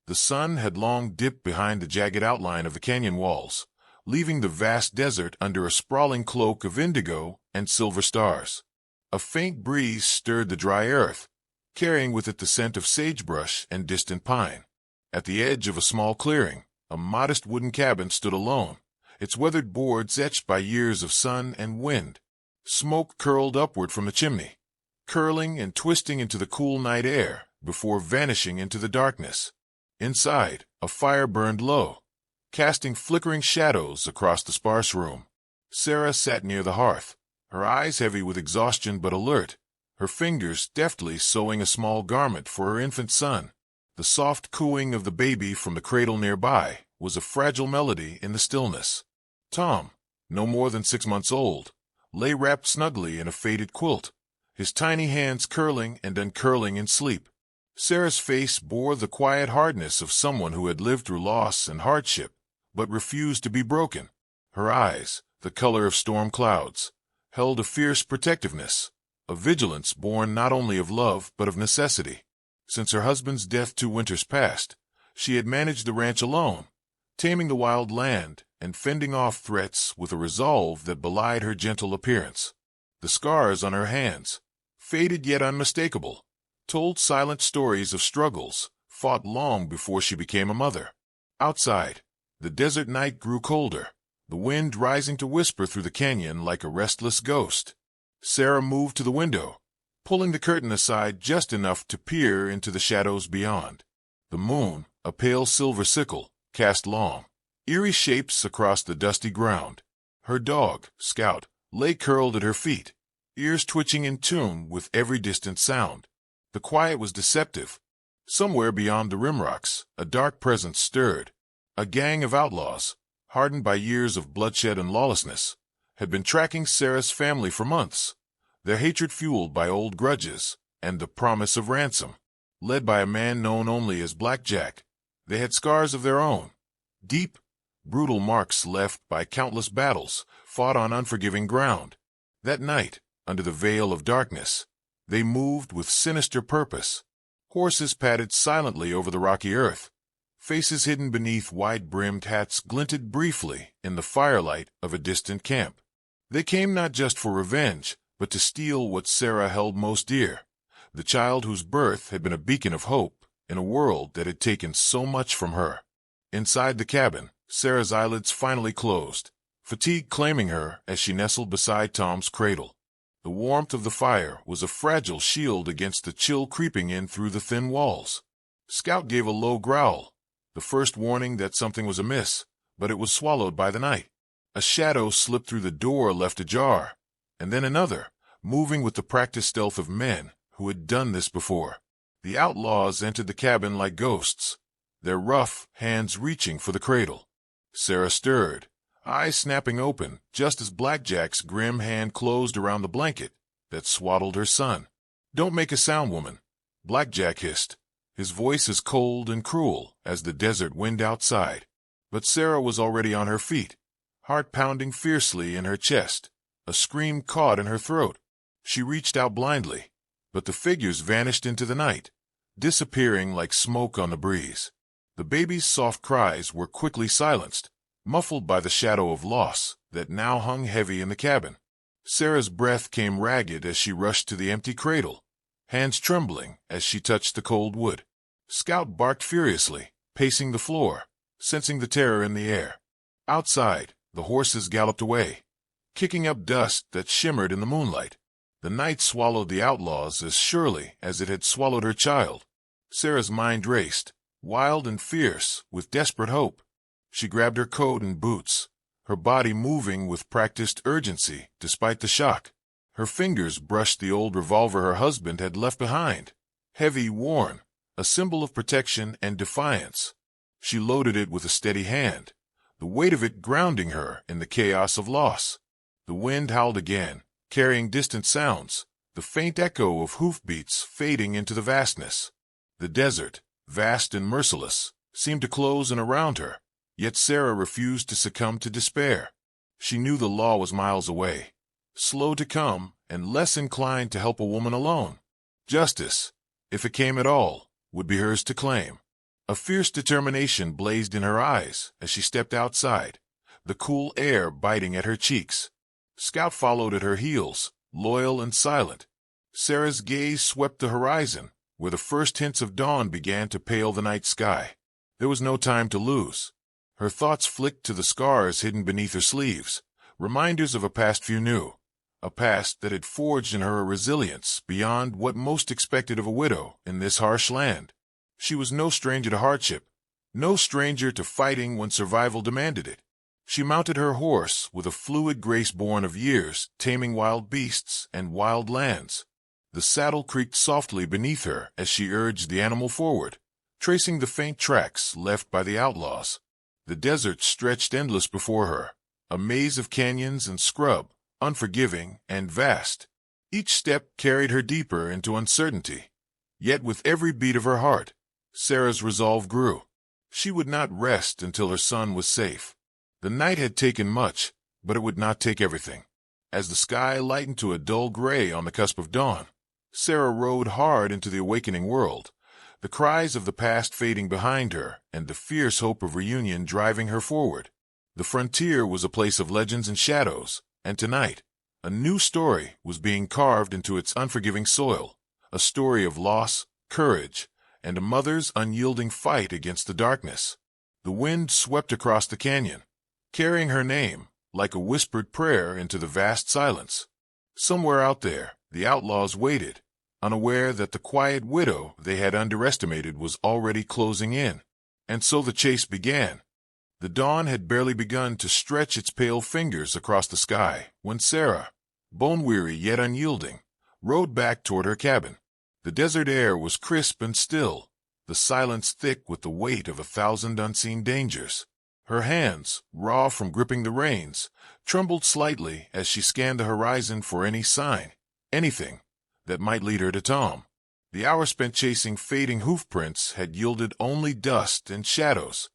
The sun had long dipped behind the jagged outline of the canyon walls, leaving the vast desert under a sprawling cloak of indigo and silver stars. A faint breeze stirred the dry earth, carrying with it the scent of sagebrush and distant pine. At the edge of a small clearing, a modest wooden cabin stood alone, its weathered boards etched by years of sun and wind. Smoke curled upward from the chimney, curling and twisting into the cool night air before vanishing into the darkness. Inside, a fire burned low, casting flickering shadows across the sparse room. Sarah sat near the hearth, her eyes heavy with exhaustion but alert, her fingers deftly sewing a small garment for her infant son. The soft cooing of the baby from the cradle nearby was a fragile melody in the stillness. Tom, no more than 6 months old, lay wrapped snugly in a faded quilt, his tiny hands curling and uncurling in sleep. Sarah's face bore the quiet hardness of someone who had lived through loss and hardship, but refused to be broken. Her eyes, the color of storm clouds, held a fierce protectiveness, a vigilance born not only of love but of necessity. Since her husband's death 2 winters past, she had managed the ranch alone, taming the wild land and fending off threats with a resolve that belied her gentle appearance. The scars on her hands, faded yet unmistakable, told silent stories of struggles fought long before she became a mother. Outside, the desert night grew colder, the wind rising to whisper through the canyon like a restless ghost. Sarah moved to the window, pulling the curtain aside just enough to peer into the shadows beyond. The moon, a pale silver sickle, cast long, eerie shapes across the dusty ground. Her dog, Scout, lay curled at her feet, ears twitching in tune with every distant sound. The quiet was deceptive. Somewhere beyond the rimrocks, a dark presence stirred. A gang of outlaws, hardened by years of bloodshed and lawlessness, had been tracking Sarah's family for months, their hatred fueled by old grudges and the promise of ransom. Led by a man known only as Black Jack, they had scars of their own, deep, brutal marks left by countless battles fought on unforgiving ground. That night, under the veil of darkness, they moved with sinister purpose. Horses padded silently over the rocky earth. Faces hidden beneath wide-brimmed hats glinted briefly in the firelight of a distant camp. They came not just for revenge, but to steal what Sarah held most dear, the child whose birth had been a beacon of hope in a world that had taken so much from her. Inside the cabin, Sarah's eyelids finally closed, fatigue claiming her as she nestled beside Tom's cradle. The warmth of the fire was a fragile shield against the chill creeping in through the thin walls. Scout gave a low growl, the first warning that something was amiss, but it was swallowed by the night. A shadow slipped through the door left ajar, and then another, moving with the practiced stealth of men who had done this before. The outlaws entered the cabin like ghosts, their rough hands reaching for the cradle. Sarah stirred, eyes snapping open just as Blackjack's grim hand closed around the blanket that swaddled her son. "Don't make a sound, woman," Blackjack hissed, his voice as cold and cruel as the desert wind outside. But Sarah was already on her feet, heart pounding fiercely in her chest, a scream caught in her throat. She reached out blindly, but the figures vanished into the night, disappearing like smoke on the breeze. The baby's soft cries were quickly silenced, muffled by the shadow of loss that now hung heavy in the cabin. Sarah's breath came ragged as she rushed to the empty cradle, hands trembling as she touched the cold wood. Scout barked furiously, pacing the floor, sensing the terror in the air. Outside, the horses galloped away, kicking up dust that shimmered in the moonlight. The night swallowed the outlaws as surely as it had swallowed her child. Sarah's mind raced, wild and fierce, with desperate hope. She grabbed her coat and boots, her body moving with practiced urgency despite the shock. Her fingers brushed the old revolver her husband had left behind, heavy, worn, a symbol of protection and defiance. She loaded it with a steady hand, the weight of it grounding her in the chaos of loss. The wind howled again, carrying distant sounds, the faint echo of hoofbeats fading into the vastness. The desert, vast and merciless, seemed to close in around her, yet Sarah refused to succumb to despair. She knew the law was miles away, slow to come and less inclined to help a woman alone. Justice, if it came at all, would be hers to claim. A fierce determination blazed in her eyes as she stepped outside, the cool air biting at her cheeks. Scout followed at her heels, loyal and silent. Sarah's gaze swept the horizon, where the first hints of dawn began to pale the night sky. There was no time to lose. Her thoughts flicked to the scars hidden beneath her sleeves, reminders of a past few knew, a past that had forged in her a resilience beyond what most expected of a widow in this harsh land. She was no stranger to hardship, no stranger to fighting when survival demanded it. She mounted her horse with a fluid grace born of years taming wild beasts and wild lands. The saddle creaked softly beneath her as she urged the animal forward, tracing the faint tracks left by the outlaws. The desert stretched endless before her, a maze of canyons and scrub, unforgiving and vast. Each step carried her deeper into uncertainty. Yet with every beat of her heart, Sarah's resolve grew. She would not rest until her son was safe. The night had taken much, but it would not take everything. As the sky lightened to a dull gray on the cusp of dawn, Sarah rode hard into the awakening world, the cries of the past fading behind her and the fierce hope of reunion driving her forward. The frontier was a place of legends and shadows, and tonight, a new story was being carved into its unforgiving soil, a story of loss, courage, and a mother's unyielding fight against the darkness. The wind swept across the canyon, carrying her name like a whispered prayer into the vast silence. Somewhere out there, the outlaws waited, unaware that the quiet widow they had underestimated was already closing in. And so the chase began. The dawn had barely begun to stretch its pale fingers across the sky when Sarah, bone-weary yet unyielding, rode back toward her cabin. The desert air was crisp and still, the silence thick with the weight of 1,000 unseen dangers. Her hands, raw from gripping the reins, trembled slightly as she scanned the horizon for any sign, anything, that might lead her to Tom. The hour spent chasing fading hoofprints had yielded only dust and shadows.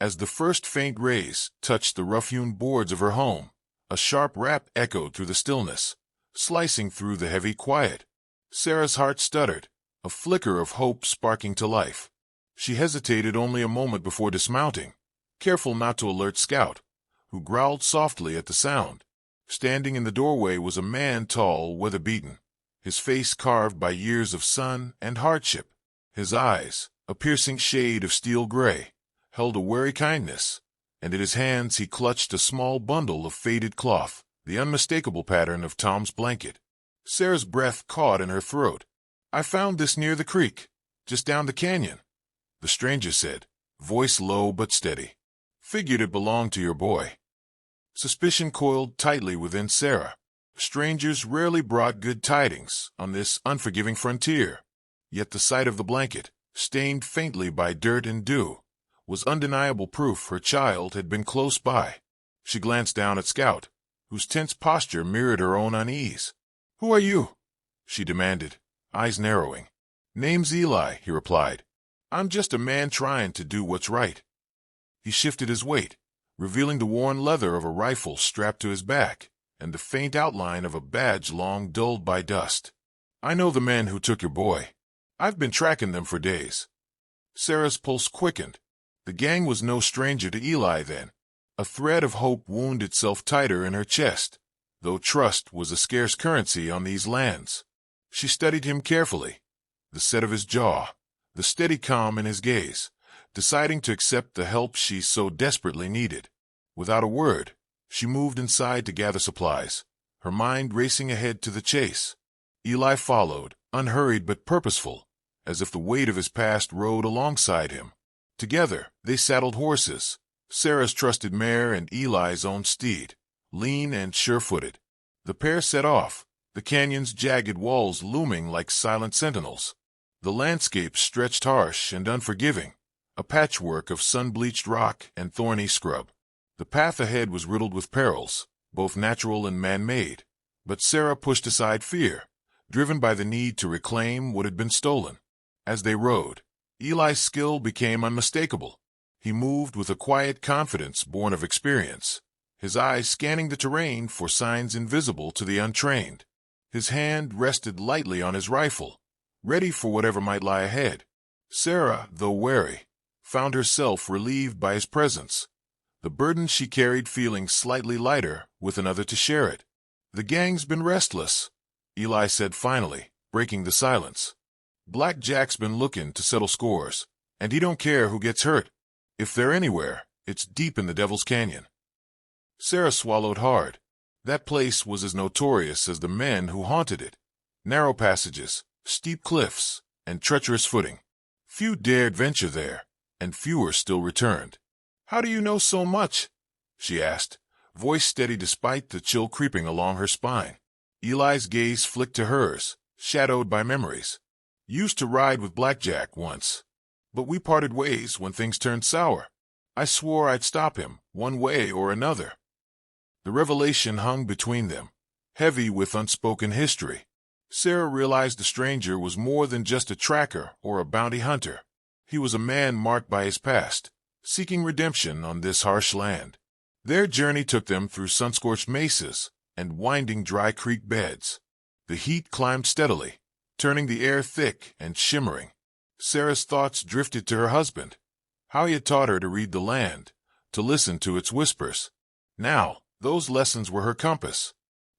As the first faint rays touched the rough-hewn boards of her home, a sharp rap echoed through the stillness, slicing through the heavy quiet. Sarah's heart stuttered, a flicker of hope sparking to life. She hesitated only a moment before dismounting, careful not to alert Scout, who growled softly at the sound. Standing in the doorway was a man tall, weather-beaten, his face carved by years of sun and hardship. His eyes, a piercing shade of steel gray, held a wary kindness, and in his hands he clutched a small bundle of faded cloth, the unmistakable pattern of Tom's blanket. Sarah's breath caught in her throat. "I found this near the creek, just down the canyon," the stranger said, voice low but steady. "Figured it belonged to your boy." Suspicion coiled tightly within Sarah. Strangers rarely brought good tidings on this unforgiving frontier. Yet the sight of the blanket, stained faintly by dirt and dew, was undeniable proof her child had been close by. She glanced down at Scout, whose tense posture mirrored her own unease. "Who are you?" she demanded, eyes narrowing. "Name's Eli," he replied. "I'm just a man trying to do what's right." He shifted his weight, revealing the worn leather of a rifle strapped to his back and the faint outline of a badge long dulled by dust. "I know the men who took your boy. I've been tracking them for days." Sarah's pulse quickened. The gang was no stranger to Eli then. A thread of hope wound itself tighter in her chest, though trust was a scarce currency on these lands. She studied him carefully, the set of his jaw, the steady calm in his gaze, deciding to accept the help she so desperately needed. Without a word, she moved inside to gather supplies, her mind racing ahead to the chase. Eli followed, unhurried but purposeful, as if the weight of his past rode alongside him. Together, they saddled horses, Sarah's trusted mare and Eli's own steed, lean and sure-footed. The pair set off, the canyon's jagged walls looming like silent sentinels. The landscape stretched harsh and unforgiving, a patchwork of sun-bleached rock and thorny scrub. The path ahead was riddled with perils, both natural and man-made, but Sarah pushed aside fear, driven by the need to reclaim what had been stolen. As they rode, Eli's skill became unmistakable. He moved with a quiet confidence born of experience, his eyes scanning the terrain for signs invisible to the untrained. His hand rested lightly on his rifle, ready for whatever might lie ahead. Sarah, though wary, found herself relieved by his presence, the burden she carried feeling slightly lighter with another to share it. "The gang's been restless," Eli said finally, breaking the silence. "Black Jack's been looking to settle scores, and he don't care who gets hurt. If they're anywhere, it's deep in the Devil's Canyon." Sarah swallowed hard. That place was as notorious as the men who haunted it. Narrow passages, steep cliffs, and treacherous footing. Few dared venture there, and fewer still returned. "How do you know so much?" she asked, voice steady despite the chill creeping along her spine. Eli's gaze flicked to hers, shadowed by memories. "Used to ride with Black Jack once, but we parted ways when things turned sour. I swore I'd stop him, one way or another." The revelation hung between them, heavy with unspoken history. Sarah realized the stranger was more than just a tracker or a bounty hunter. He was a man marked by his past, seeking redemption on this harsh land. Their journey took them through sun-scorched mesas and winding dry creek beds. The heat climbed steadily, turning the air thick and shimmering. Sarah's thoughts drifted to her husband, how he had taught her to read the land, to listen to its whispers. Now, those lessons were her compass.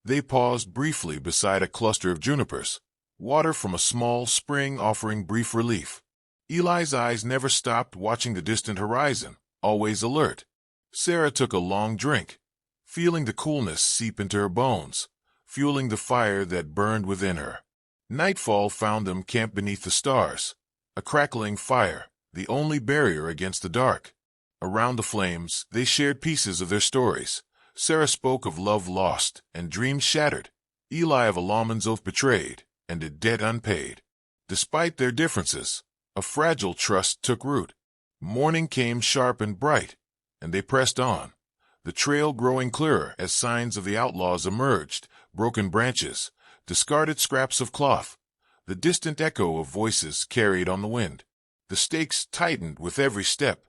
They paused briefly beside a cluster of junipers, water from a small spring offering brief relief. Eli's eyes never stopped watching the distant horizon, always alert. Sarah took a long drink, feeling the coolness seep into her bones, fueling the fire that burned within her. Nightfall found them camped beneath the stars, a crackling fire, the only barrier against the dark. Around the flames, they shared pieces of their stories. Sarah spoke of love lost and dreams shattered, Eli of a lawman's oath betrayed and a debt unpaid. Despite their differences, a fragile trust took root. Morning came sharp and bright, and they pressed on, the trail growing clearer as signs of the outlaws emerged, broken branches, discarded scraps of cloth, the distant echo of voices carried on the wind. The stakes tightened with every step.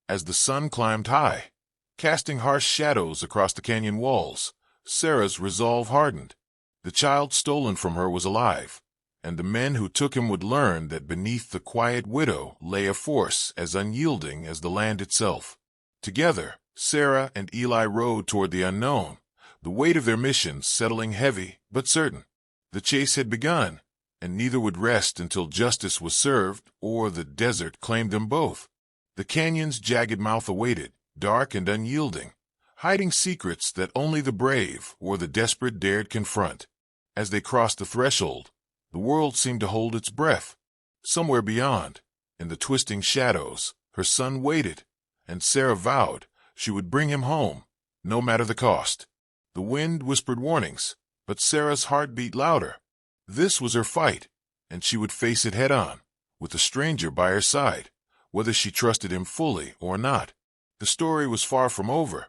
As the sun climbed high, casting harsh shadows across the canyon walls, Sarah's resolve hardened. The child stolen from her was alive, and the men who took him would learn that beneath the quiet widow lay a force as unyielding as the land itself. Together, Sarah and Eli rode toward the unknown, the weight of their mission settling heavy but certain. The chase had begun, and neither would rest until justice was served or the desert claimed them both. The canyon's jagged mouth awaited, dark and unyielding, hiding secrets that only the brave or the desperate dared confront. As they crossed the threshold, the world seemed to hold its breath. Somewhere beyond, in the twisting shadows, her son waited, and Sarah vowed she would bring him home, no matter the cost. The wind whispered warnings, but Sarah's heart beat louder. This was her fight, and she would face it head-on, with the stranger by her side, whether she trusted him fully or not. The story was far from over.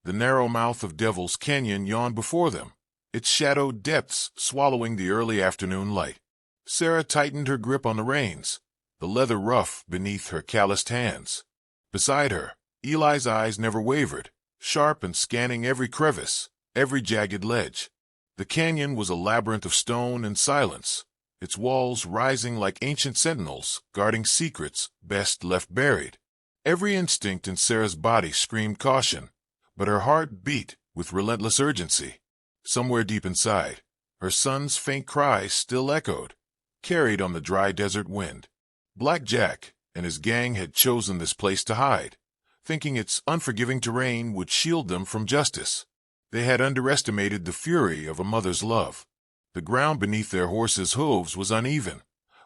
The narrow mouth of Devil's Canyon yawned before them, its shadowed depths swallowing the early afternoon light. Sarah tightened her grip on the reins, the leather rough beneath her calloused hands. Beside her, Eli's eyes never wavered, sharp and scanning every crevice, every jagged ledge. The canyon was a labyrinth of stone and silence, its walls rising like ancient sentinels, guarding secrets best left buried. Every instinct in Sarah's body screamed caution, but her heart beat with relentless urgency. Somewhere deep inside, her son's faint cries still echoed, carried on the dry desert wind. Black Jack and his gang had chosen this place to hide, thinking its unforgiving terrain would shield them from justice. They had underestimated the fury of a mother's love. The ground beneath their horses' hooves was uneven,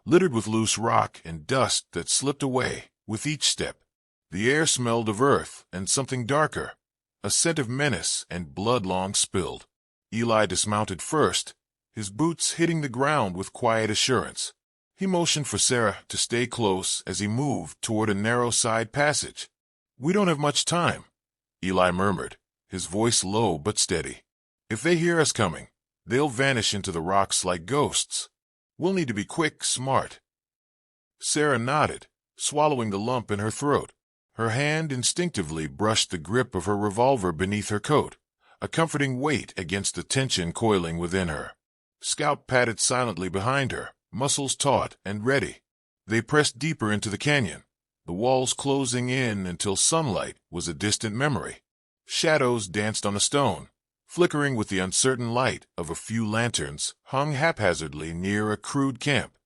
littered with loose rock and dust that slipped away with each step. The air smelled of earth and something darker, a scent of menace and blood long spilled. Eli dismounted first, his boots hitting the ground with quiet assurance. He motioned for Sarah to stay close as he moved toward a narrow side passage. "We don't have much time," Eli murmured, his voice low but steady. "If they hear us coming, they'll vanish into the rocks like ghosts. We'll need to be quick, smart." Sarah nodded, swallowing the lump in her throat. Her hand instinctively brushed the grip of her revolver beneath her coat, a comforting weight against the tension coiling within her. Scout padded silently behind her, muscles taut and ready. They pressed deeper into the canyon, the walls closing in until sunlight was a distant memory. Shadows danced on the stone, flickering with the uncertain light of a few lanterns hung haphazardly near a crude camp.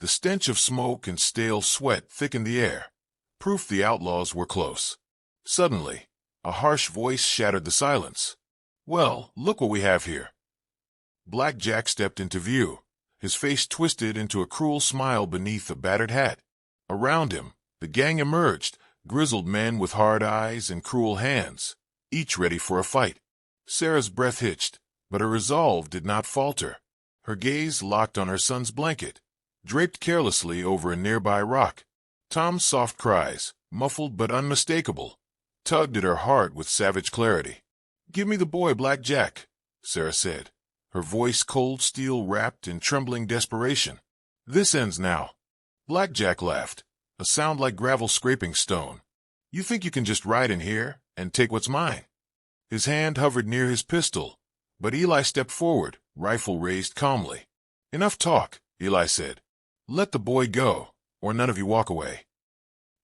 The stench of smoke and stale sweat thickened the air, proof the outlaws were close. Suddenly, a harsh voice shattered the silence. "Well, look what we have here." Black Jack stepped into view, his face twisted into a cruel smile beneath a battered hat. Around him, the gang emerged, grizzled men with hard eyes and cruel hands, each ready for a fight. Sarah's breath hitched, but her resolve did not falter. Her gaze locked on her son's blanket, draped carelessly over a nearby rock. Tom's soft cries, muffled but unmistakable, tugged at her heart with savage clarity. "Give me the boy, Black Jack," Sarah said, her voice cold steel wrapped in trembling desperation. "This ends now." Black Jack laughed, a sound like gravel scraping stone. "You think you can just ride in here and take what's mine?" His hand hovered near his pistol, but Eli stepped forward, rifle raised calmly. "Enough talk," Eli said. "Let the boy go, or none of you walk away."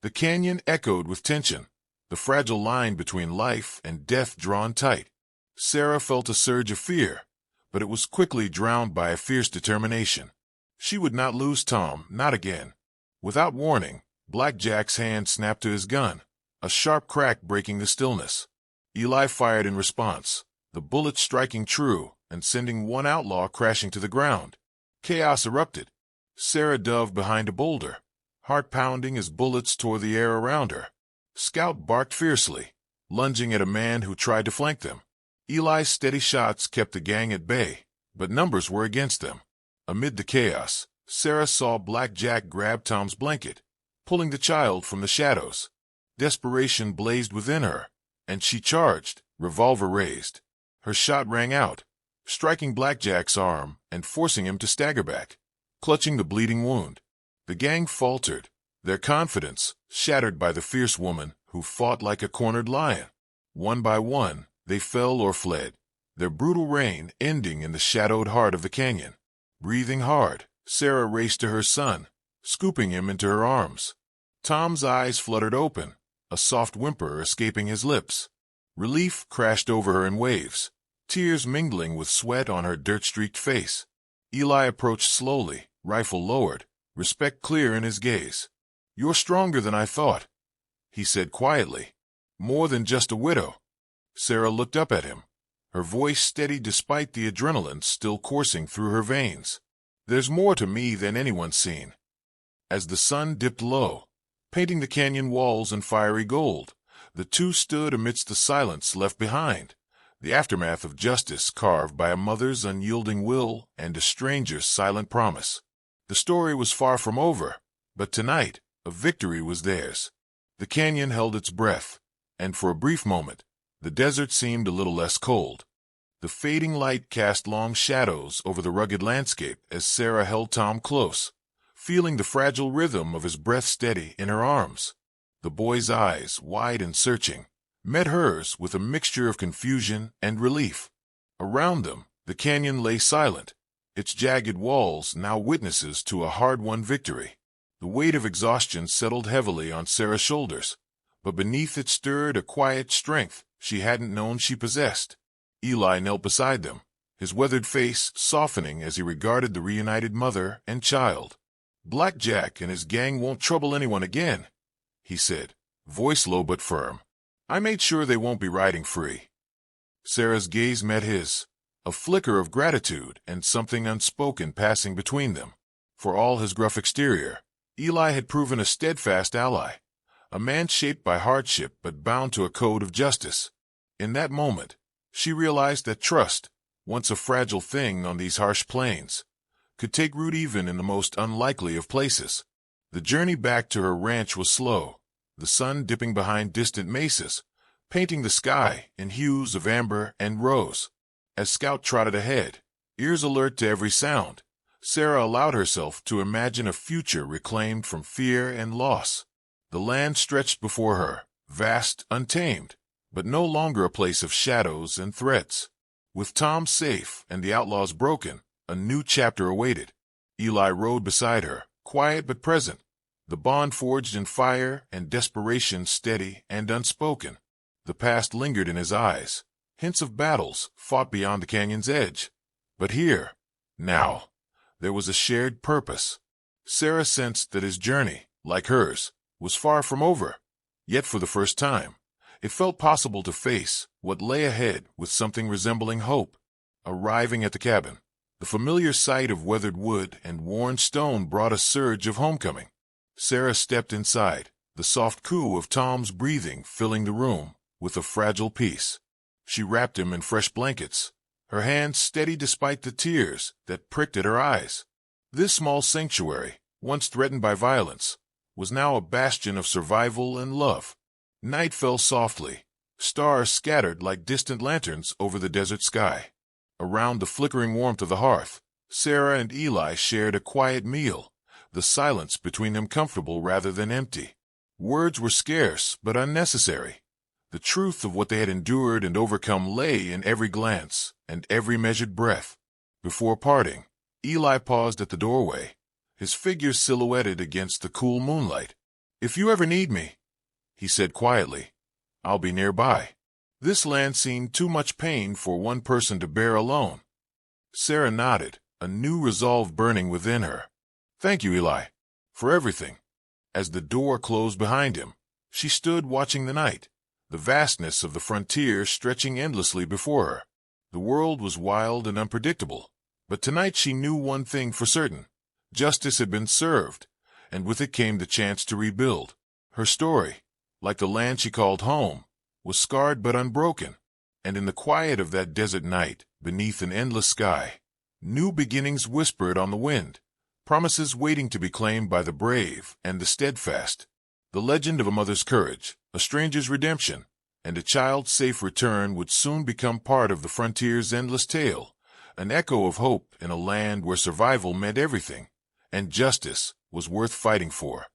The canyon echoed with tension, the fragile line between life and death drawn tight. Sarah felt a surge of fear, but it was quickly drowned by a fierce determination. She would not lose Tom, not again. Without warning, Black Jack's hand snapped to his gun, a sharp crack breaking the stillness. Eli fired in response, the bullet striking true and sending one outlaw crashing to the ground. Chaos erupted. Sarah dove behind a boulder, heart pounding as bullets tore the air around her. Scout barked fiercely, lunging at a man who tried to flank them. Eli's steady shots kept the gang at bay, but numbers were against them. Amid the chaos, Sarah saw Black Jack grab Tom's blanket, pulling the child from the shadows. Desperation blazed within her, and she charged, revolver raised. Her shot rang out, striking Black Jack's arm and forcing him to stagger back, clutching the bleeding wound. The gang faltered, their confidence shattered by the fierce woman who fought like a cornered lion. One by one, they fell or fled, their brutal reign ending in the shadowed heart of the canyon. Breathing hard, Sarah raced to her son, scooping him into her arms. Tom's eyes fluttered open, a soft whimper escaping his lips. Relief crashed over her in waves, tears mingling with sweat on her dirt-streaked face. Eli approached slowly, rifle lowered, respect clear in his gaze. "You're stronger than I thought," he said quietly. "More than just a widow." Sarah looked up at him, her voice steady despite the adrenaline still coursing through her veins. "There's more to me than anyone's seen." As the sun dipped low, painting the canyon walls in fiery gold, the two stood amidst the silence left behind, the aftermath of justice carved by a mother's unyielding will and a stranger's silent promise. The story was far from over, but tonight a victory was theirs. The canyon held its breath, and for a brief moment, the desert seemed a little less cold. The fading light cast long shadows over the rugged landscape as Sarah held Tom close, feeling the fragile rhythm of his breath steady in her arms. The boy's eyes, wide and searching, met hers with a mixture of confusion and relief. Around them, the canyon lay silent, its jagged walls now witnesses to a hard-won victory. The weight of exhaustion settled heavily on Sarah's shoulders, but beneath it stirred a quiet strength she hadn't known she possessed. Eli knelt beside them, his weathered face softening as he regarded the reunited mother and child. "Black Jack and his gang won't trouble anyone again," he said, voice low but firm. "I made sure they won't be riding free." Sarah's gaze met his, a flicker of gratitude and something unspoken passing between them. For all his gruff exterior, Eli had proven a steadfast ally, a man shaped by hardship but bound to a code of justice. In that moment, she realized that trust, once a fragile thing on these harsh plains, could take root even in the most unlikely of places. The journey back to her ranch was slow, the sun dipping behind distant mesas, painting the sky in hues of amber and rose. As Scout trotted ahead, ears alert to every sound, Sarah allowed herself to imagine a future reclaimed from fear and loss. The land stretched before her, vast, untamed, but no longer a place of shadows and threats. With Tom safe and the outlaws broken, a new chapter awaited. Eli rode beside her, quiet but present, the bond forged in fire and desperation steady and unspoken. The past lingered in his eyes, hints of battles fought beyond the canyon's edge. But here, now, there was a shared purpose. Sarah sensed that his journey, like hers, was far from over. Yet for the first time, it felt possible to face what lay ahead with something resembling hope. Arriving at the cabin, the familiar sight of weathered wood and worn stone brought a surge of homecoming. Sarah stepped inside, the soft coo of Tom's breathing filling the room with a fragile peace. She wrapped him in fresh blankets, her hands steady despite the tears that pricked at her eyes. This small sanctuary, once threatened by violence, was now a bastion of survival and love. Night fell softly, stars scattered like distant lanterns over the desert sky. Around the flickering warmth of the hearth, Sarah and Eli shared a quiet meal, the silence between them comfortable rather than empty. Words were scarce but unnecessary. The truth of what they had endured and overcome lay in every glance and every measured breath. Before parting, Eli paused at the doorway, his figure silhouetted against the cool moonlight. "If you ever need me," he said quietly, "I'll be nearby." This land seemed too much pain for one person to bear alone. Sarah nodded, a new resolve burning within her. "Thank you, Eli, for everything." As the door closed behind him, she stood watching the night, the vastness of the frontier stretching endlessly before her. The world was wild and unpredictable, but tonight she knew one thing for certain. Justice had been served, and with it came the chance to rebuild. Her story, like the land she called home, was scarred but unbroken, and in the quiet of that desert night, beneath an endless sky, new beginnings whispered on the wind, promises waiting to be claimed by the brave and the steadfast. The legend of a mother's courage, a stranger's redemption, and a child's safe return would soon become part of the frontier's endless tale, an echo of hope in a land where survival meant everything, and justice was worth fighting for.